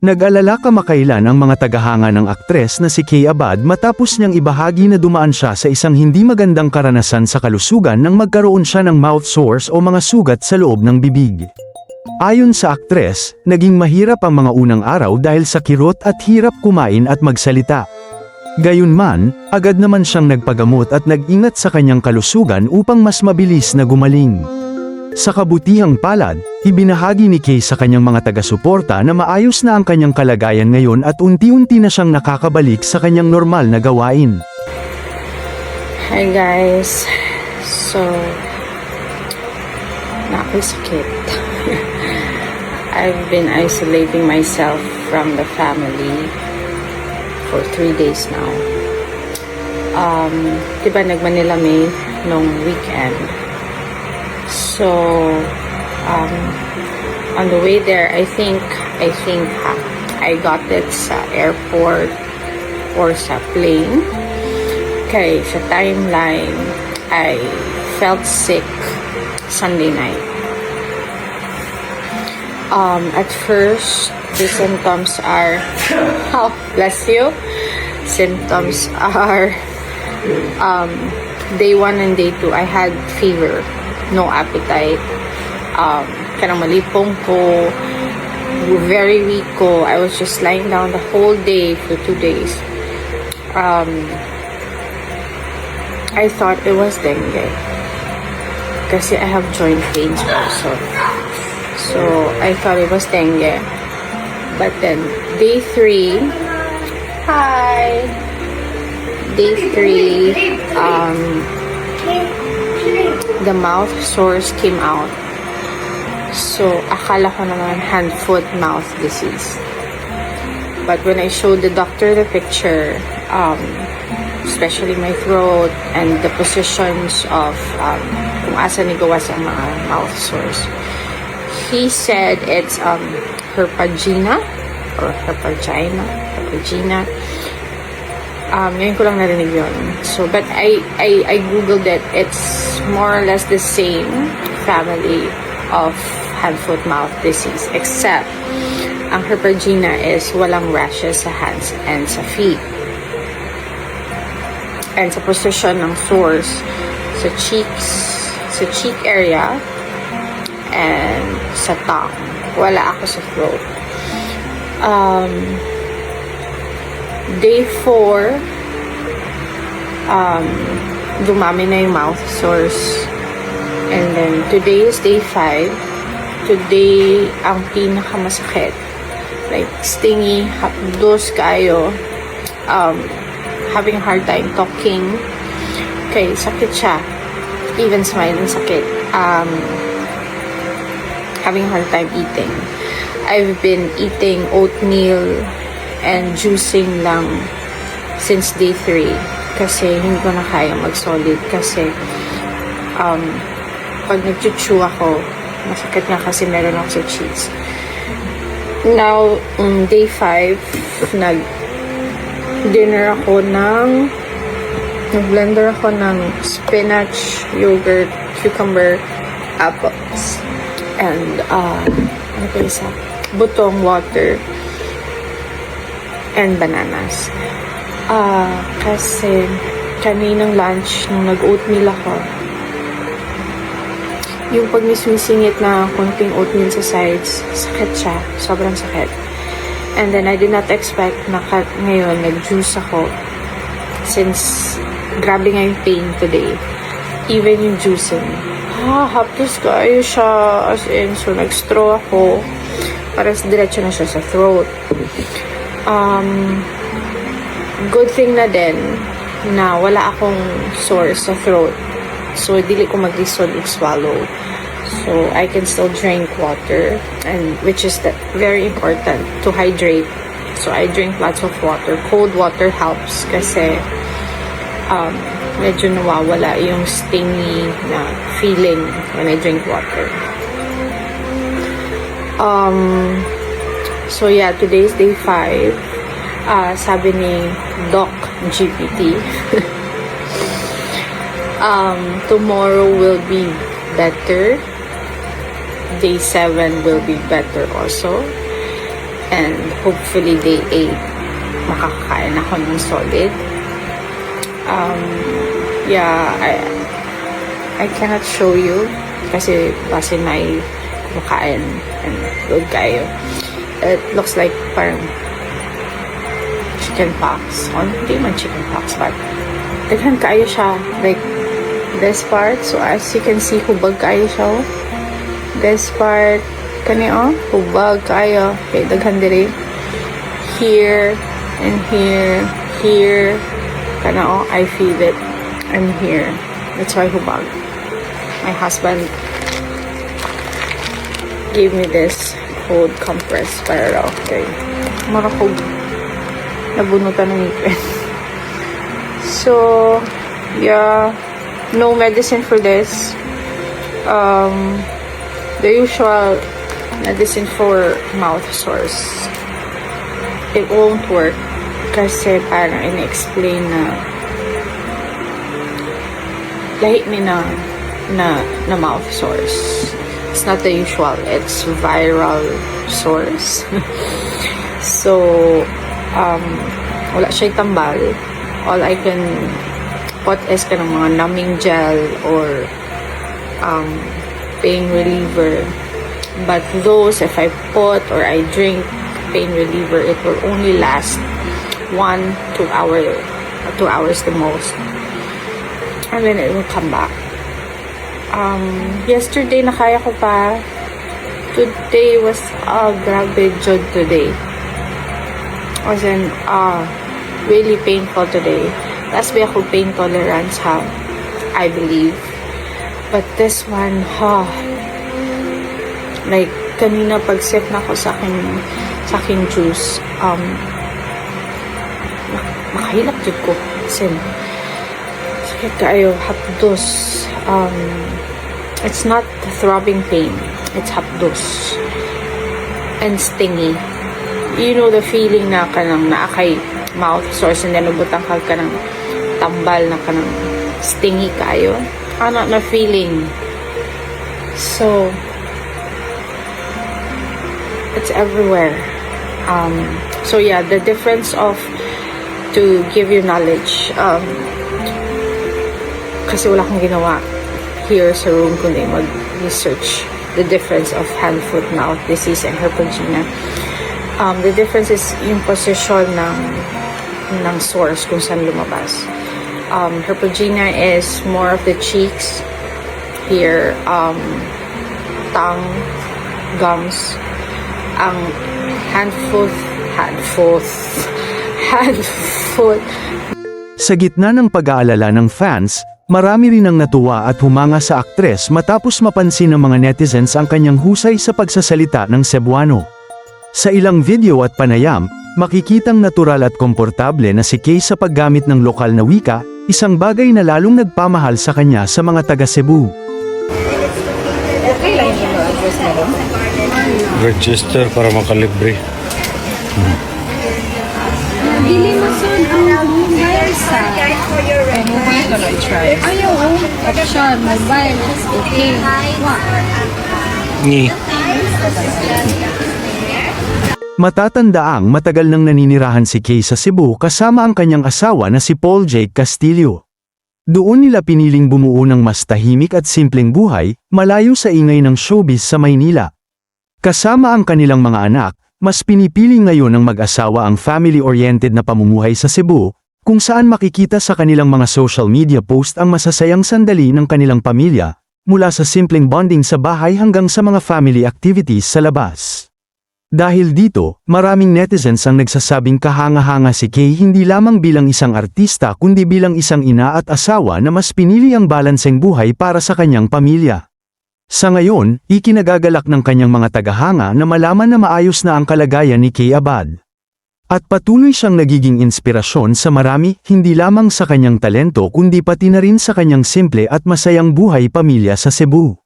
Nag-alala kamakailan ang mga tagahanga ng aktres na si Kay Abad matapos niyang ibahagi na dumaan siya sa isang hindi magandang karanasan sa kalusugan nang magkaroon siya ng mouth sores o mga sugat sa loob ng bibig. Ayon sa aktres, naging mahirap ang mga unang araw dahil sa kirot at hirap kumain at magsalita. Gayunman, agad naman siyang nagpagamot at nag-ingat sa kanyang kalusugan upang mas mabilis na gumaling. Sa kabutihang palad, ibinahagi ni Kay sa kanyang mga taga-suporta na maayos na ang kanyang kalagayan ngayon at unti-unti na siyang nakakabalik sa kanyang normal na gawain. Hi guys, so nakasakit. I've been isolating myself from the family for 3 days now. Diba nag-Manila May nung weekend? So, on the way there, I think I got it sa airport or sa plane. Okay, sa timeline, I felt sick Sunday night. At first, the symptoms are, oh, bless you. Symptoms are, day 1 and day 2, I had fever. No appetite, kanang malipong ko, very weak ko. I was just lying down the whole day for 2 days. I thought it was dengue kasi I have joint pains also. So I thought it was dengue. But then day 3, hi. Day 3, the mouth sores came out. So, akala ko naman hand, foot, mouth disease. But when I showed the doctor the picture, especially my throat and the positions of kung asa ni gawas ang mga mouth sores, he said it's herpagina or herpagina. Ngayon ko lang narinig yun. So, but I googled it. It's more or less the same family of hand, foot, mouth disease. Except, ang herpagina is walang rashes sa hands and sa feet. And sa position ng sores, sa cheeks, sa cheek area, and sa tongue. Wala ako sa throat. Day 4, dumami na yung mouth sores. And then, today is day 5. Today, ang pinakamasakit. Like, stingy, hapdos kayo. Having a hard time talking. Okay, sakit siya. Even smiling, sakit. Having a hard time eating. I've been eating oatmeal and juicing lang since day 3 kasi hindi ko na kaya mag-solid kasi pag nag-chew ako masakit nga kasi meron ako sa cheeks. Now, day 5 nag-blender ako ng spinach, yogurt, cucumber, apples and ano pa isa? Butong water and bananas. Kasi kaninang lunch, nung nag-oatmeal ako, yung pag mismisingit na konting oatmeal sa sides, sakit siya. Sobrang sakit. And then, I did not expect na ngayon, nag-juice ako. Since, grabe nga yung pain today. Even yung juicing. Hapdos kayo siya. As in, so, nag-straw ako. Para diretso na siya sa throat. Good thing na din na wala akong sore sa throat. So, dili ko mag-lisod og swallow. So, I can still drink water, and which is very important to hydrate. So, I drink lots of water. Cold water helps kasi medyo nawawala yung stingy na feeling when I drink water. So, yeah, today's day 5. Sabi ni Doc GPT, tomorrow will be better. Day 7 will be better also. And hopefully day 8, makakain ako ng solid. Yeah, I cannot show you kasi base may kumakain and good kayo. It looks like parang chicken pox. Hindi man chicken pox, but daghan kayo siya. Like, this part, so as you can see, hubag kayo siya. This part, kani hubag kayo. Okay, daghan diri. Here, and here, here. Kana I feel it. I'm here. That's why hubag. My husband gave me this cold compress para raw. Okay. Marakog. Nabunutan ng ngipin. So, yeah. No medicine for this. The usual medicine for mouth sores. It won't work kasi parang in-explain na lahi ni na mouth sores. It's not the usual. It's viral sores. So, wala siya tambal. All I can put is kanang mga numbing gel or pain reliever. But those, if I put or I drink pain reliever, it will only last 1-2 hours, 2 hours the most. And then it will come back. Yesterday nakaya ko pa. Today was grabe jud today. As in, really painful today. Last week ako pain tolerance ha, I believe. But this one, like kanina pag sip na ako sa aking juice, makahilak jud ko. Sin sakit kayo, hapdos. It's not throbbing pain, it's hapdos and stingy. You know the feeling na kanang naakay mouth sores and then ubutang ka ng tambal na kanang stingy kayo. Ano na feeling. So it's everywhere. So yeah, the difference of, to give you knowledge, kasi wala akong ginawa here sa room kundi mag-research the difference of hand, foot, mouth disease and Herpagina. The difference is yung position ng source kung saan lumabas. Herpagina is more of the cheeks, here, tongue, gums. Ang hand, foot. Sa gitna ng pag-aalala ng fans, marami rin ang natuwa at humanga sa aktres matapos mapansin ng mga netizens ang kanyang husay sa pagsasalita ng Cebuano. Sa ilang video at panayam, makikitang natural at komportable na si Kay sa paggamit ng lokal na wika, isang bagay na lalong nagpamahal sa kanya sa mga taga Cebu. Okay lang yung address na rin. Register para makalibre. Dili mo sun ang mobile sa mobile ko na try. Ayaw, option, mobile, okay. Ni. Matatandaang matagal nang naninirahan si Kay sa Cebu kasama ang kanyang asawa na si Paul Jake Castillo. Doon nila piniling bumuo ng mas tahimik at simpleng buhay, malayo sa ingay ng showbiz sa Maynila. Kasama ang kanilang mga anak, mas pinipili ngayon ng mag-asawa ang family-oriented na pamumuhay sa Cebu, kung saan makikita sa kanilang mga social media post ang masasayang sandali ng kanilang pamilya, mula sa simpleng bonding sa bahay hanggang sa mga family activities sa labas. Dahil dito, maraming netizens ang nagsasabing kahanga-hanga si Kay hindi lamang bilang isang artista kundi bilang isang ina at asawa na mas pinili ang balanseng buhay para sa kanyang pamilya. Sa ngayon, ikinagagalak ng kanyang mga tagahanga na malaman na maayos na ang kalagayan ni Kay Abad. At patuloy siyang nagiging inspirasyon sa marami, hindi lamang sa kanyang talento kundi pati na rin sa kanyang simple at masayang buhay pamilya sa Cebu.